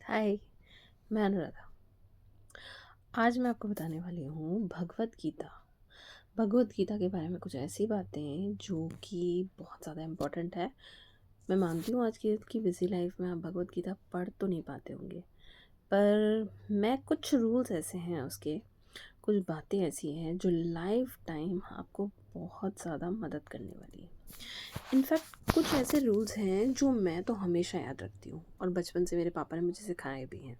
हाय, मैं अनुराधा। आज मैं आपको बताने वाली हूँ भगवद गीता। भगवद गीता के बारे में कुछ ऐसी बातें जो कि बहुत ज़्यादा इम्पोर्टेंट है। मैं मानती हूँ आज की बिज़ी लाइफ में आप भगवद गीता पढ़ तो नहीं पाते होंगे, पर मैं कुछ रूल्स ऐसे हैं उसके, कुछ बातें ऐसी हैं जो लाइफ टाइम आपको बहुत ज़्यादा मदद करने वाली है। इनफैक्ट कुछ ऐसे रूल्स हैं जो मैं तो हमेशा याद रखती हूँ और बचपन से मेरे पापा ने मुझे सिखाए भी हैं।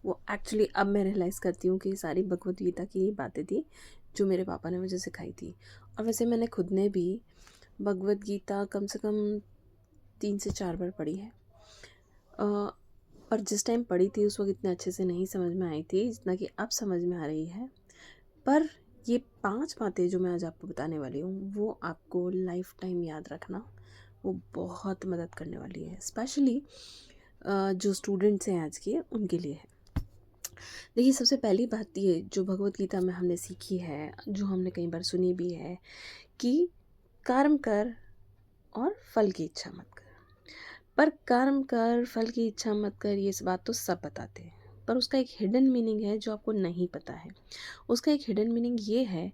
वो एक्चुअली अब मैं रियलाइज़ करती हूँ कि ये सारी भगवद गीता की ही बातें थी जो मेरे पापा ने मुझे सिखाई थी। और वैसे मैंने खुद ने भी भगवद गीता कम से कम 3 से 4 बार पढ़ी है। और जिस टाइम पढ़ी थी उस वक्त इतने अच्छे से नहीं समझ में आई थी जितना कि अब समझ में आ रही है। पर ये 5 बातें जो मैं आज आपको बताने वाली हूँ वो आपको लाइफ टाइम याद रखना वो बहुत मदद करने वाली है। स्पेशली जो स्टूडेंट्स हैं आज के उनके लिए है। देखिए, सबसे पहली बात ये जो भगवत गीता में हमने सीखी है, जो हमने कई बार सुनी भी है कि कर्म कर और फल की इच्छा मत कर। पर कर्म कर, फल की इच्छा मत कर, ये बात तो सब बताते हैं, पर उसका एक हिडन मीनिंग है जो आपको नहीं पता है। उसका एक हिडन मीनिंग ये है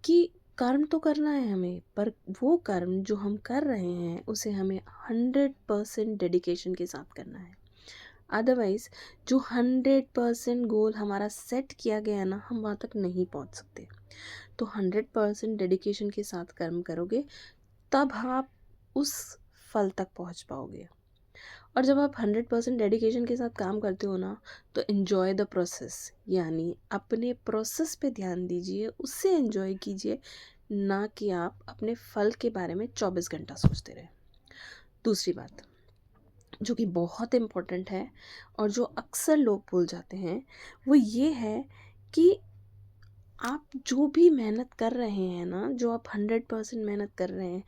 कि कर्म तो करना है हमें, पर वो कर्म जो हम कर रहे हैं उसे हमें 100% डेडिकेशन के साथ करना है। अदरवाइज़ जो 100% गोल हमारा सेट किया गया है ना, हम वहाँ तक नहीं पहुँच सकते। तो 100% डेडिकेशन के साथ कर्म करोगे तब आप उस फल तक पहुँच पाओगे। और जब आप 100% डेडिकेशन के साथ काम करते हो ना, तो एन्जॉय द प्रोसेस, यानी अपने प्रोसेस पे ध्यान दीजिए, उससे एन्जॉय कीजिए, ना कि आप अपने फल के बारे में 24 घंटा सोचते रहें। दूसरी बात जो कि बहुत इम्पोर्टेंट है और जो अक्सर लोग भूल जाते हैं, वो ये है कि आप जो भी मेहनत कर रहे हैं ना, जो आप 100% मेहनत कर रहे हैं।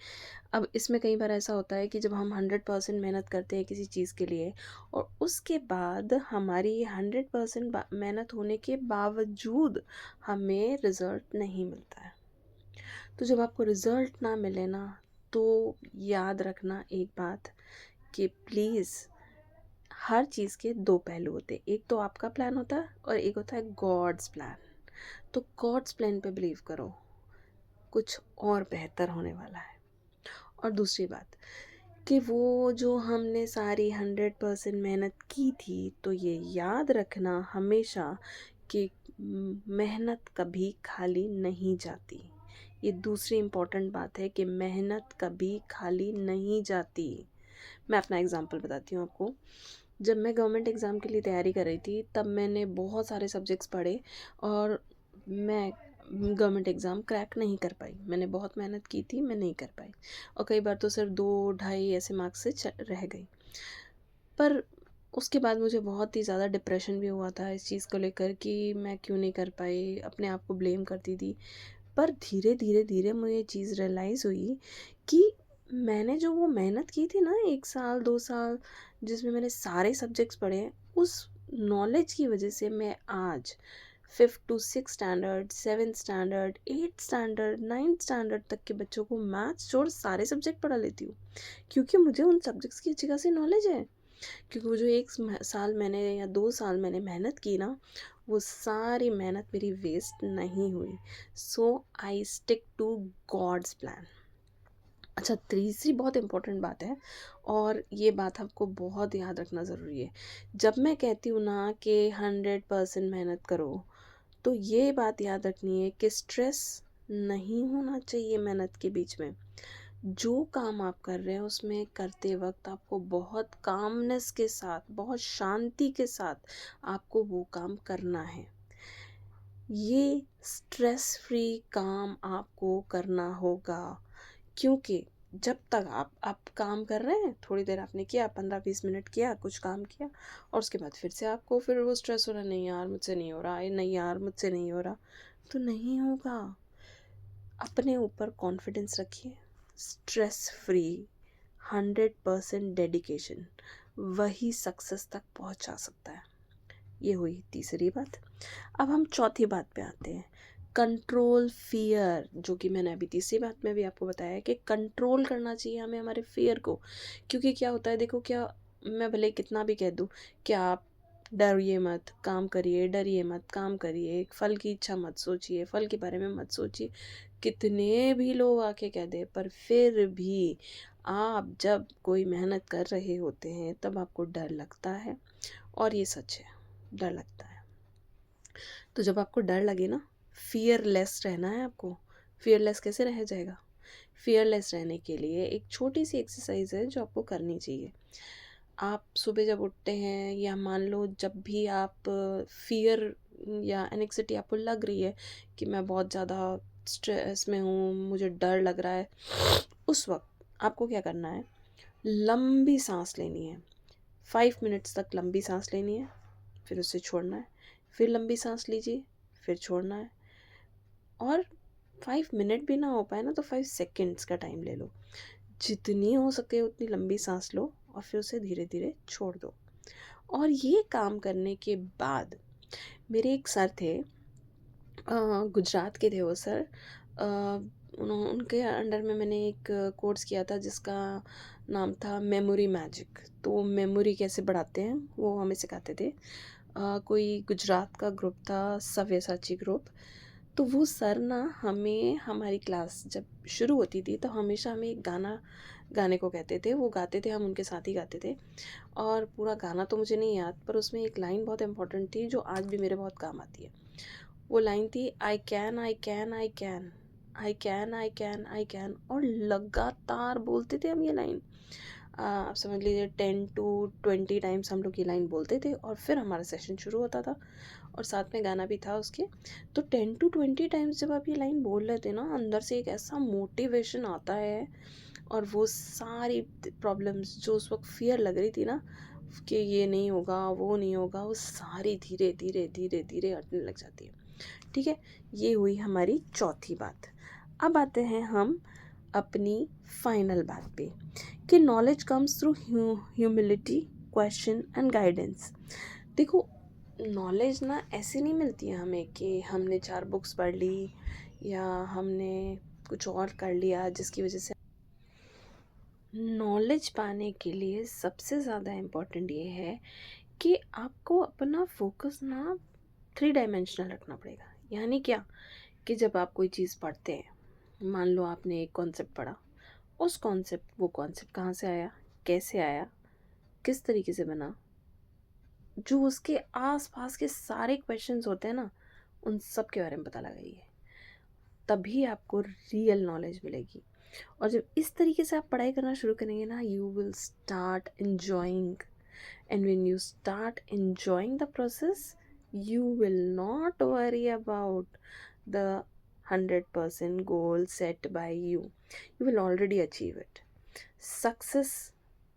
अब इसमें कई बार ऐसा होता है कि जब हम 100% मेहनत करते हैं किसी चीज़ के लिए और उसके बाद हमारी 100% मेहनत होने के बावजूद हमें रिज़ल्ट नहीं मिलता है। तो जब आपको रिज़ल्ट ना मिले ना, तो याद रखना एक बात कि प्लीज़, हर चीज़ के 2 पहलू होते हैं। एक तो आपका प्लान होता है और एक होता है गॉड्स प्लान। तो गॉड्स प्लान पे बिलीव करो, कुछ और बेहतर होने वाला है। और दूसरी बात कि वो जो हमने सारी 100% मेहनत की थी, तो ये याद रखना हमेशा कि मेहनत कभी खाली नहीं जाती। ये दूसरी इम्पोर्टेंट बात है कि मेहनत कभी खाली नहीं जाती। मैं अपना एग्ज़ाम्पल बताती हूँ आपको। जब मैं गवर्नमेंट एग्ज़ाम के लिए तैयारी कर रही थी तब मैंने बहुत सारे सब्जेक्ट्स पढ़े और मैं गवर्नमेंट एग्ज़ाम क्रैक नहीं कर पाई। मैंने बहुत मेहनत की थी, मैं नहीं कर पाई और कई बार तो सिर्फ 2 ढाई ऐसे मार्क्स से रह गई। पर उसके बाद मुझे बहुत ही ज़्यादा डिप्रेशन भी हुआ था इस चीज़ को लेकर कि मैं क्यों नहीं कर पाई, अपने आप को ब्लेम करती थी। पर धीरे धीरे धीरे मुझे ये चीज़ रियलाइज़ हुई कि मैंने जो वो मेहनत की थी ना 1 साल 2 साल, जिसमें मैंने सारे सब्जेक्ट्स पढ़े हैं, उस नॉलेज की वजह से मैं आज 5th to 6th standard, 7th standard, 8th standard, 9th standard तक के बच्चों को मैथ्स छोड़ सारे सब्जेक्ट पढ़ा लेती हूँ, क्योंकि मुझे उन सब्जेक्ट्स की अच्छी खासी नॉलेज है। क्योंकि वो जो 1 साल मैंने या 2 साल मैंने मेहनत की ना, वो सारी मेहनत मेरी वेस्ट नहीं हुई। So I stick to God's plan. अच्छा, तीसरी बहुत इम्पोर्टेंट बात है और ये बात आपको बहुत याद रखना ज़रूरी है। जब मैं कहती हूँ ना कि 100% मेहनत करो, तो ये बात याद रखनी है कि स्ट्रेस नहीं होना चाहिए मेहनत के बीच में। जो काम आप कर रहे हैं उसमें करते वक्त आपको बहुत कामनेस के साथ, बहुत शांति के साथ आपको वो काम करना है। ये स्ट्रेस फ्री काम आपको करना होगा, क्योंकि जब तक आप काम कर रहे हैं, थोड़ी देर आपने किया, 15-20 मिनट किया, कुछ काम किया और उसके बाद फिर से आपको फिर वो स्ट्रेस हो रहा, नहीं यार मुझसे नहीं हो रहा, नहीं यार मुझसे नहीं हो रहा, तो नहीं होगा। अपने ऊपर कॉन्फिडेंस रखिए, स्ट्रेस फ्री, 100% डेडिकेशन, वही सक्सेस तक पहुंचा सकता है। ये हुई तीसरी बात। अब हम चौथी बात पे आते हैं, कंट्रोल फियर, जो कि मैंने अभी तीसरी बात में भी आपको बताया है कि कंट्रोल करना चाहिए हमें हमारे फियर को। क्योंकि क्या होता है, देखो, क्या मैं भले कितना भी कह दूँ कि आप डरिए मत, काम करिए, डरिए मत, काम करिए, फल की इच्छा मत सोचिए, फल के बारे में मत सोचिए। कितने भी लोग आके कह दें, पर फिर भी आप जब कोई मेहनत कर रहे होते हैं तब आपको डर लगता है, और ये सच है, डर लगता है। तो जब आपको डर लगे ना, फियरलेस रहना है आपको। फियरलेस कैसे रह जाएगा? फियरलेस रहने के लिए एक छोटी सी एक्सरसाइज है जो आपको करनी चाहिए। आप सुबह जब उठते हैं, या मान लो जब भी आप फियर या एनेक्सिटी आपको लग रही है कि मैं बहुत ज़्यादा स्ट्रेस में हूँ, मुझे डर लग रहा है, उस वक्त आपको क्या करना है? लंबी सांस लेनी है। 5 मिनट्स तक लंबी सांस लेनी है, फिर उसे छोड़ना है, फिर लंबी सांस लीजिए, फिर छोड़ना है। और 5 मिनट भी ना हो पाए ना तो 5 सेकेंड्स का टाइम ले लो। जितनी हो सके उतनी लंबी सांस लो और फिर उसे धीरे धीरे छोड़ दो। और ये काम करने के बाद, मेरे एक सर थे, गुजरात के थे वो सर। उनके अंडर में मैंने एक कोर्स किया था जिसका नाम था मेमोरी मैजिक। तो मेमोरी कैसे बढ़ाते हैं वो हमें सिखाते थे। कोई गुजरात का ग्रुप था, सव्यसाची ग्रुप। तो वो सर ना हमें, हमारी क्लास जब शुरू होती थी तो हमेशा हमें एक गाना गाने को कहते थे। वो गाते थे, हम उनके साथ ही गाते थे। और पूरा गाना तो मुझे नहीं याद, पर उसमें एक लाइन बहुत इंपॉर्टेंट थी जो आज भी मेरे बहुत काम आती है। वो लाइन थी, I can I can I can, I can I can I can. और लगातार बोलते थे हम ये लाइन। आप समझ लीजिए 10 to 20 टाइम्स हम लोग ये लाइन बोलते थे, और फिर हमारा सेशन शुरू होता था, और साथ में गाना भी था उसके। तो 10 to 20 टाइम्स जब आप ये लाइन बोल रहे थे ना, अंदर से एक ऐसा मोटिवेशन आता है, और वो सारी प्रॉब्लम्स जो उस वक्त फियर लग रही थी ना कि ये नहीं होगा, वो नहीं होगा, वो सारी धीरे धीरे धीरे धीरे हटने लग जाती है। ठीक है, ये हुई हमारी चौथी बात। अब आते हैं हम अपनी फाइनल बात पे, कि knowledge comes through humility, question and guidance. देखो, नॉलेज ना ऐसे नहीं मिलती है हमें कि हमने 4 बुक्स पढ़ ली या हमने कुछ और कर लिया जिसकी वजह से। नॉलेज पाने के लिए सबसे ज़्यादा इम्पोर्टेंट ये है कि आपको अपना फोकस ना 3 डायमेंशनल रखना पड़ेगा। यानी क्या, कि जब आप कोई चीज़ पढ़ते हैं, मान लो आपने एक कॉन्सेप्ट पढ़ा, वो कॉन्सेप्ट कहाँ से आया, कैसे आया, किस तरीके से बना, जो उसके आस पास के सारे क्वेश्चंस होते हैं ना, उन सब के बारे में पता लगाइए। तभी आपको रियल नॉलेज मिलेगी। और जब इस तरीके से आप पढ़ाई करना शुरू करेंगे ना, you will start enjoying. And when you start enjoying the process, you will not worry about the 100% goal set by you. You will already achieve it. Success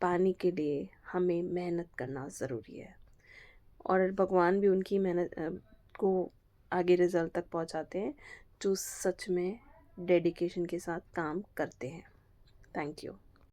पाने के लिए हमें मेहनत करना ज़रूरी है, और भगवान भी उनकी मेहनत को आगे रिजल्ट तक पहुंचाते हैं जो सच में डेडिकेशन के साथ काम करते हैं। Thank you.